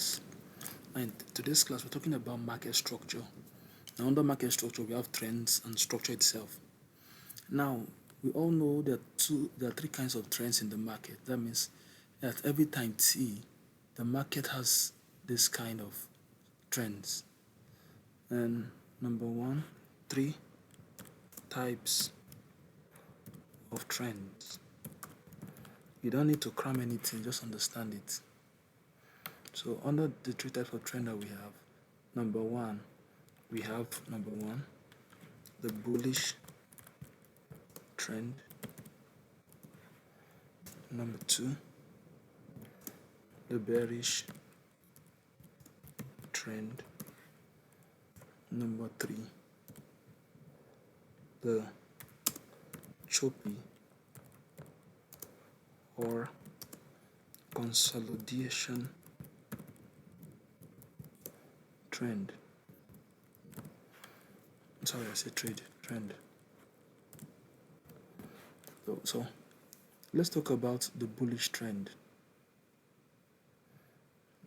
class. And today's class we're talking about market structure. Now under market structure we have trends and structure itself. Now we all know there are three kinds of trends in the market. That means that every time T, the market has this kind of trends. And number one, three types of trends. You don't need to cram anything, just understand it. So under the three types of trend that we have, number one, the bullish trend. Number two, the bearish trend. Number three, the choppy or consolidation trend. Sorry, I said trend. So let's talk about the bullish trend.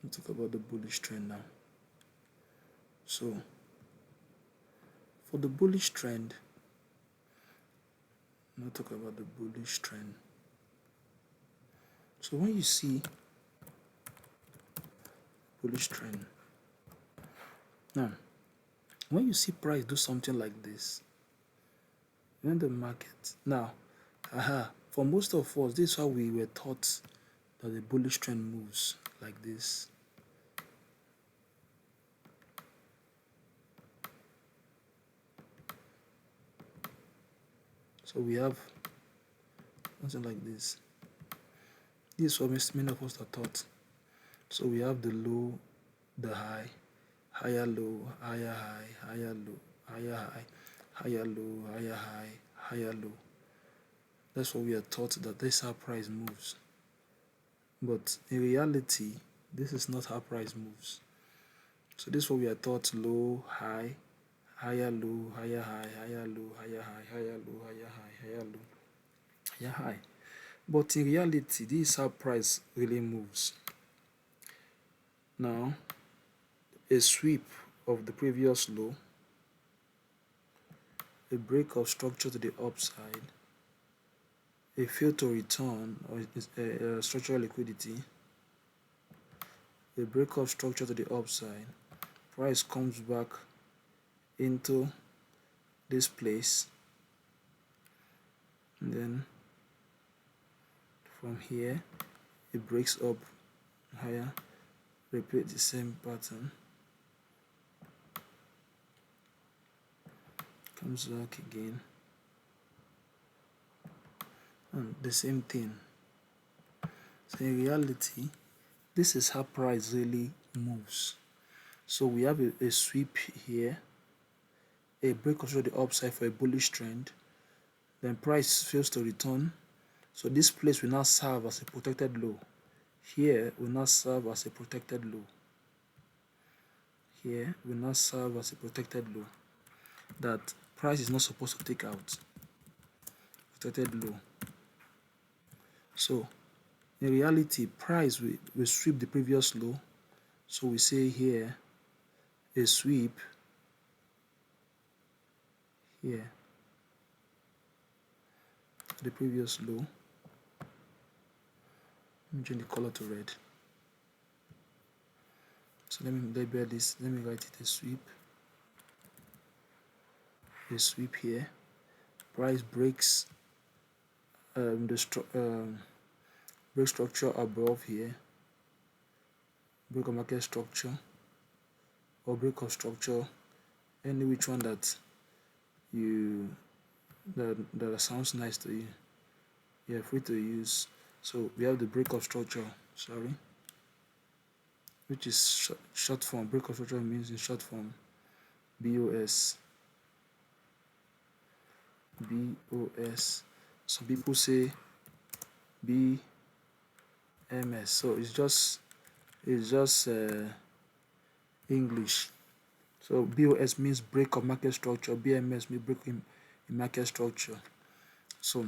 Let's talk about the bullish trend now. So for the bullish trend, let's talk about the bullish trend. So when you see bullish trend, now when you see price do something like this, in the market, now, for most of us, this is how we were taught that the bullish trend moves like this. So we have something like this. This is what many of us are taught. So we have the low, the high, higher low, higher high, higher low, higher high, higher low, higher high, higher low. That's what we are taught, that this is how price moves. But in reality, this is not how price moves. So this is what we are taught: low, high, higher low, higher high, higher low, higher high, higher low, higher high, higher low, higher high. But in reality, this is how price really moves. Now, a sweep of the previous low, a break of structure to the upside, a fail to return or structural liquidity, a break of structure to the upside, price comes back into this place, and then from here it breaks up higher, repeat the same pattern, comes back again, and the same thing. So in reality, this is how price really moves. So we have a sweep here, a break of the upside for a bullish trend, then price fails to return. So this place will now serve as a protected low. Here will now serve as a protected low. Here will now serve as a protected low that price is not supposed to take out. Protected low. So in reality, price will sweep the previous low. So we say here a sweep here, the previous low. Let me change the color to red. So let me label this. Let me write it a sweep. A sweep here. Price breaks break structure above here. Break of market structure or break of structure, any which one that sounds nice to you, you're free to use. So we have the break of structure, which is short form. Break of structure means in short form BOS. BOS. Some people say BMS. So it's just English. So BOS means break of market structure. BMS means break in market structure. So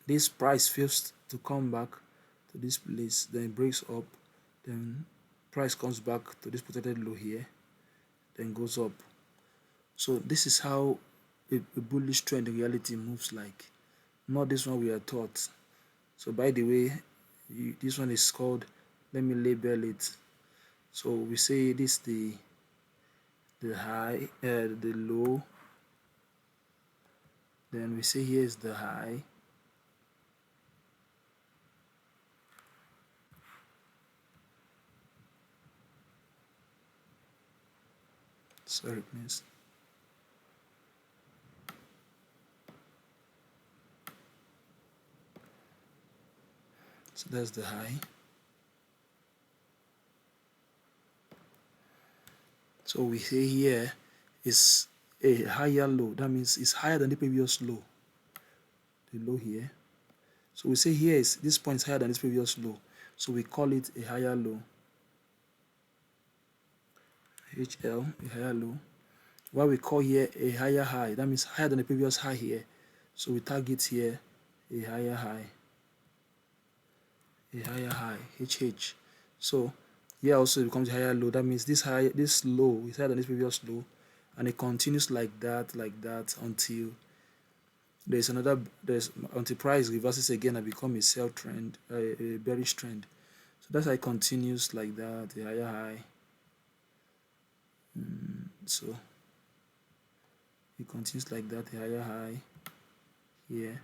this price fails to come back to this place, then it breaks up, then price comes back to this protected low here, then goes up. So this is how a bullish trend in reality moves like, not this one we are taught. So by the way, this one is called, let me label it. So we say this the high, the low, then we say here is the high, sorry please. So that's the high. So we say here is a higher low. That means it's higher than the previous low. The low here. So we say here is this point is higher than this previous low. So we call it a higher low. HL, a higher low. What we call here a higher high. That means higher than the previous high here. So we target here a higher high. A higher high, HH. So here also it becomes a higher low. That means this low is higher than this previous low, and it continues like that until until price reverses again and become a sell trend, a bearish trend. So that's how it continues like that, a higher high. So it continues like that, a higher high here,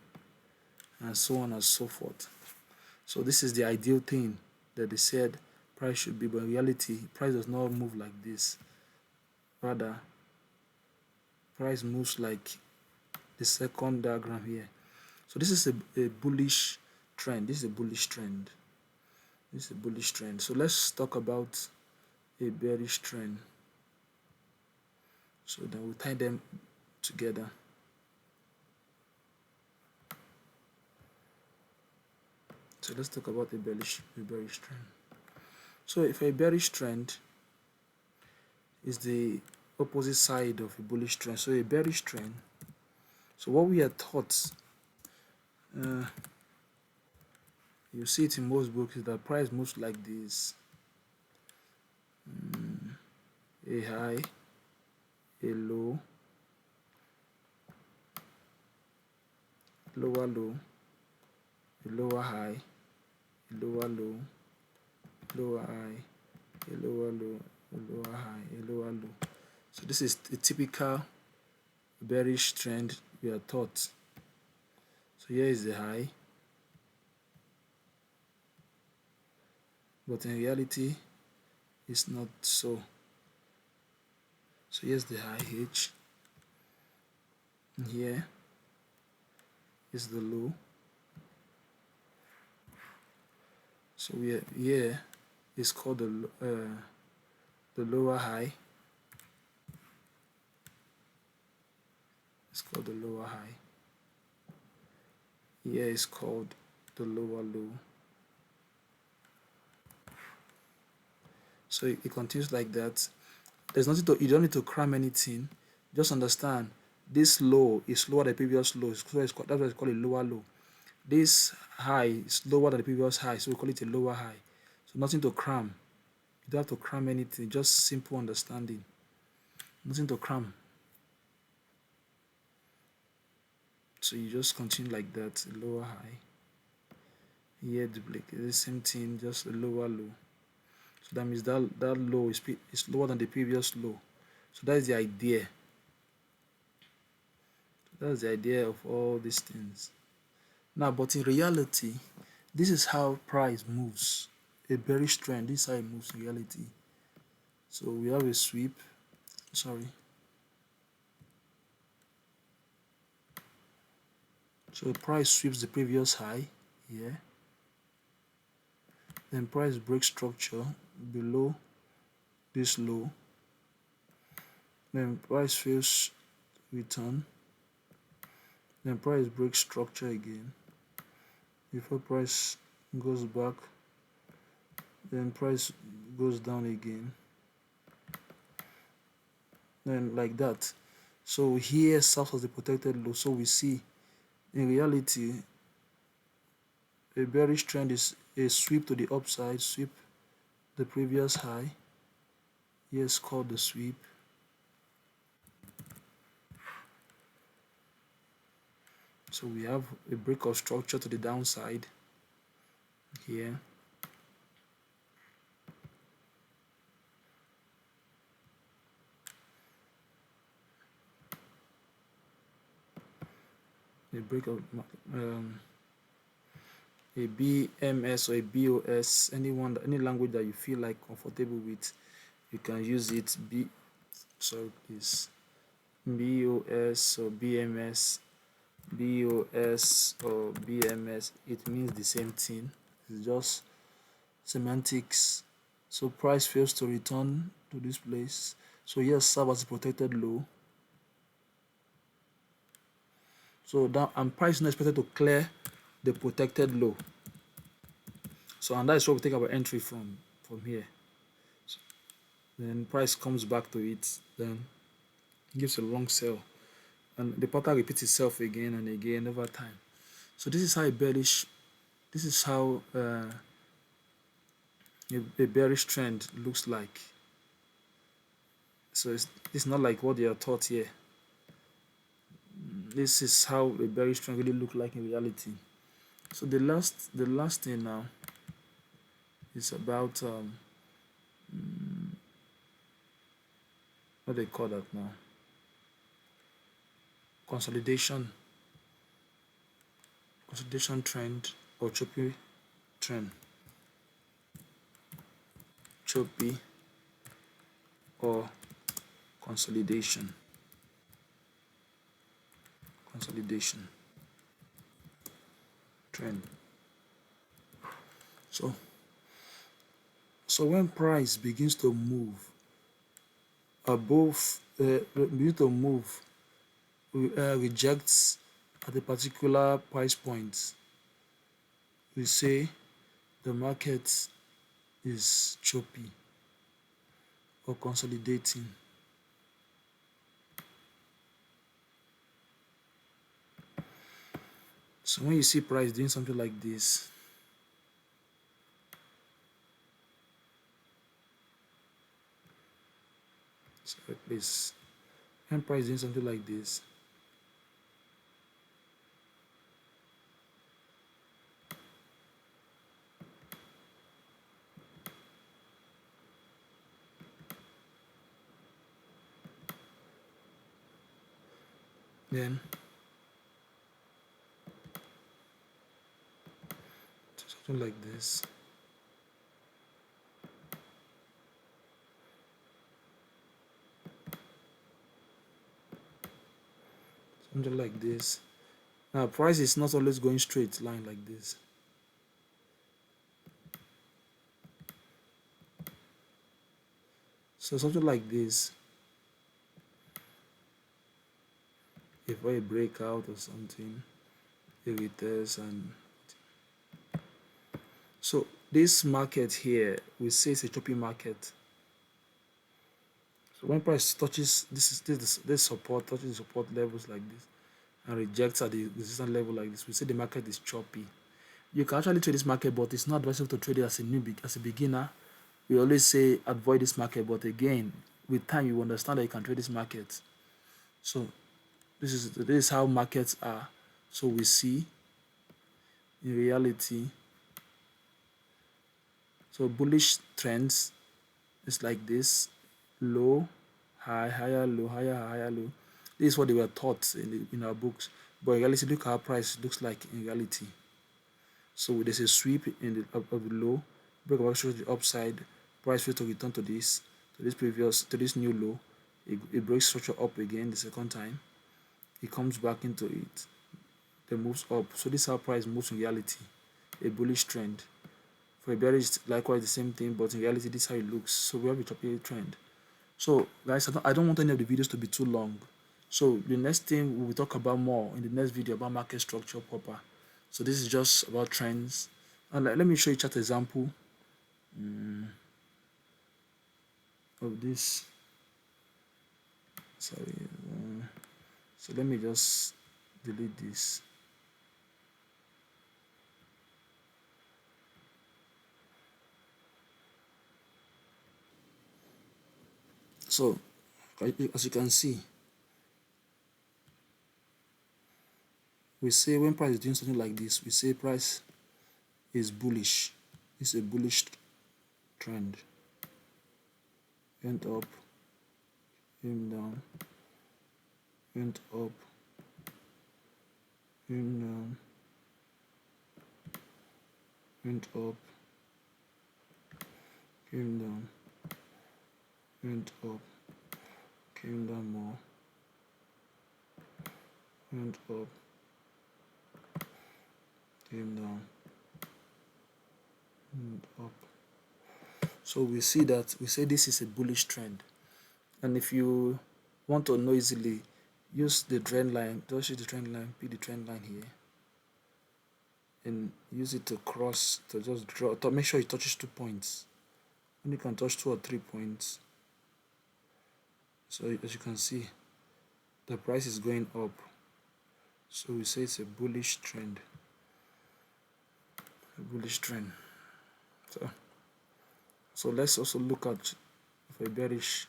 and so on and so forth. So this is the ideal thing that they said price should be, but in reality, price does not move like this. Rather, price moves like the second diagram here. So this is a bullish trend. This is a bullish trend. This is a bullish trend. So let's talk about a bearish trend. So then we'll tie them together. So let's talk about a bearish trend. So if a bearish trend is the opposite side of a bullish trend, so a bearish trend. So what we are taught, you see it in most books, is that price moves like this: a high, a low, lower low, a lower high, a lower low, lower high, a lower low, a lower high, a lower low. So this is a typical bearish trend we are taught. So here is the high, but in reality it's not so. So here's the high H, and here is the low. So here is called the lower high. It's called the lower high. Here is called the lower low. So it continues like that. There's nothing to, you don't need to cram anything. Just understand this low is lower than the previous low. So that's why it's called a lower low. This high is lower than the previous high, so we call it a lower high. So nothing to cram. You don't have to cram anything, just simple understanding. Nothing to cram. So you just continue like that, a lower high. Here duplicate the same thing, just a lower low. So that means that low is lower than the previous low. So that is the idea. That's the idea of all these things. Now, but in reality, this is how price moves. A bearish trend, this is how it moves in reality. So we have a sweep. Sorry. So price sweeps the previous high here. Then price breaks structure below this low. Then price fails return. Then price breaks structure again before price goes back. Then price goes down again. Then like that. So here serves as the protected low. So we see in reality a bearish trend is a sweep to the upside, sweep the previous high. Here is called the sweep. So we have a break of structure to the downside here. A break of a BMS or a BOS, any language that you feel like comfortable with, you can use it. Please, BOS or BMS, BOS or BMS, it means the same thing. It's just semantics. So price fails to return to this place. So yes, serve as a protected low. So that, and price is not expected to clear the protected low. So and that is where we take our entry from here. So then price comes back to it, then gives a long sell, and the pattern repeats itself again and again over time. So this is how a bearish trend looks like. So it's not like what they are taught here. This is how a bearish trend really look like in reality. So the last thing now is about what they call that now, consolidation trend or choppy trend, choppy or consolidation trend. So when price begins to move above, rejects at a particular price point, we say the market is choppy or consolidating. So when you see price doing something like this, sorry please, when price doing something like this, then something like this, something like this. Now price is not always going straight line like this. So something like this, if I break out or something, it returns. And so this market here, we say it's a choppy market. So when price touches this support, touches the support levels like this and rejects at the resistance level like this, we say the market is choppy. You can actually trade this market, but it's not advisable to trade it as a beginner. We always say avoid this market, but again, with time you understand that you can trade this market. So this is how markets are. So we see in reality, so bullish trends is like this: low, high, higher, low, higher, higher, low. This is what they were taught in our books, but in reality, look how price looks like in reality. So there's a sweep in the of the low, break of action to the upside, price will to return to this new low. It breaks structure up again the second time. It comes back into it, then moves up. So this is how price moves in reality, a bullish trend. For a bearish, likewise the same thing, but in reality this is how it looks. So we have a choppy trend. So guys, I don't want any of the videos to be too long. So the next thing we will talk about more in the next video about market structure proper. So this is just about trends. And let me show you chart example of this. Sorry. So let me just delete this. So as you can see, we say when price is doing something like this, we say price is bullish. It's a bullish trend. Went up, came down, went up, came down, went up, came down, went up, came down more, went up, came down, went up. So we see that, we say this is a bullish trend. And if you want to know easily, use the trend line, just use the trend line, pick the trend line here, and use it to cross, to just draw, to make sure it touches 2 points. When you can touch 2 or 3 points, so as you can see, the price is going up. So we say it's a bullish trend. A bullish trend. So let's also look at a bearish.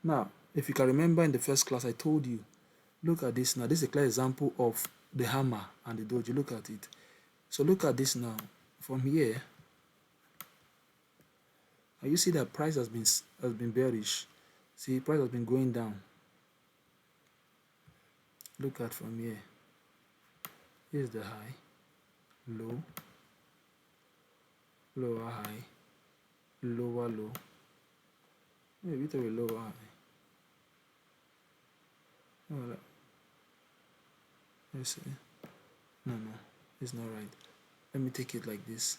Now, if you can remember in the first class, I told you, look at this now. This is a clear example of the hammer and the doji. Look at it. So look at this now. From here, and you see that price has been bearish. See, price has been going down. Look at from here. Here's the high, low, lower high, lower low. Maybe to a lower high. Oh, let's see. No, it's not right. Let me take it like this.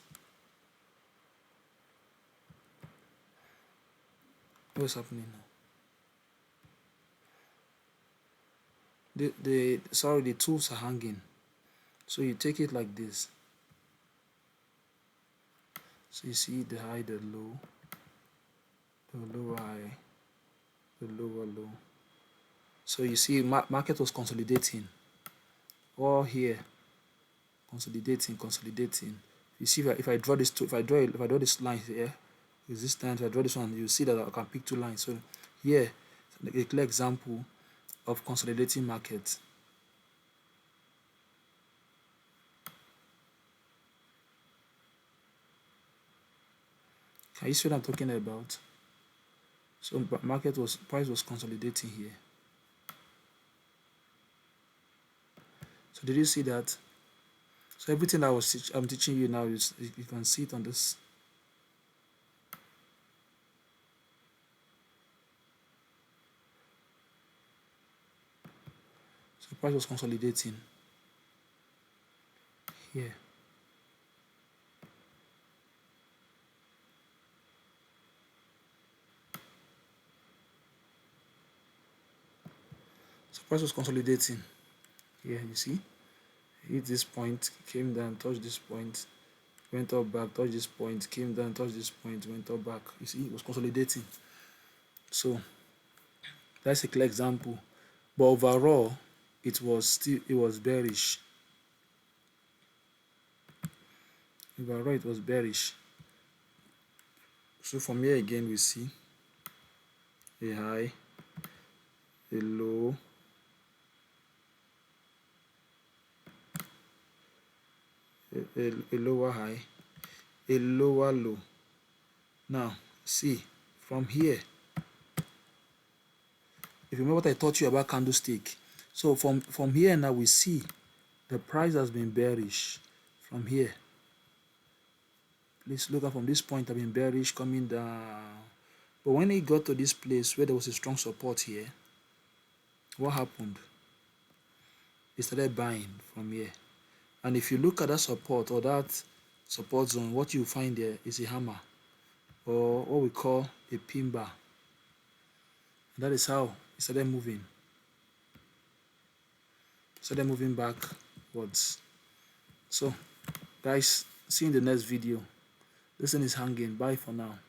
What's happening now? The tools are hanging. So you take it like this. So you see the high, the low, the lower high, the lower low. So you see market was consolidating. All here, consolidating. You see if I draw this if I draw this line here, resistance. If I draw this one, you see that I can pick 2 lines. So here, a clear example of consolidating market. Can you see what I'm talking about? So price was consolidating here. So did you see that? So everything I'm teaching you now is you can see it on this. So price was consolidating here. So price was consolidating here. You see, hit this point, came down, touched this point, went up back, touched this point, came down, touched this point, went up back. You see, it was consolidating. So that's a clear example. But overall, it was bearish. Overall, it was bearish. So from here again, we see a high, a low, a lower high, a lower low. Now, see, from here, if you remember what I taught you about candlestick, so from here now we see the price has been bearish from here. Please look at from this point, have been bearish coming down. But when it got to this place where there was a strong support here, what happened? It started buying from here. And if you look at that support or that support zone, what you find there is a hammer, or what we call a pin bar. And that is how it started moving. Started moving backwards. So, guys, see you in the next video. This thing is hanging. Bye for now.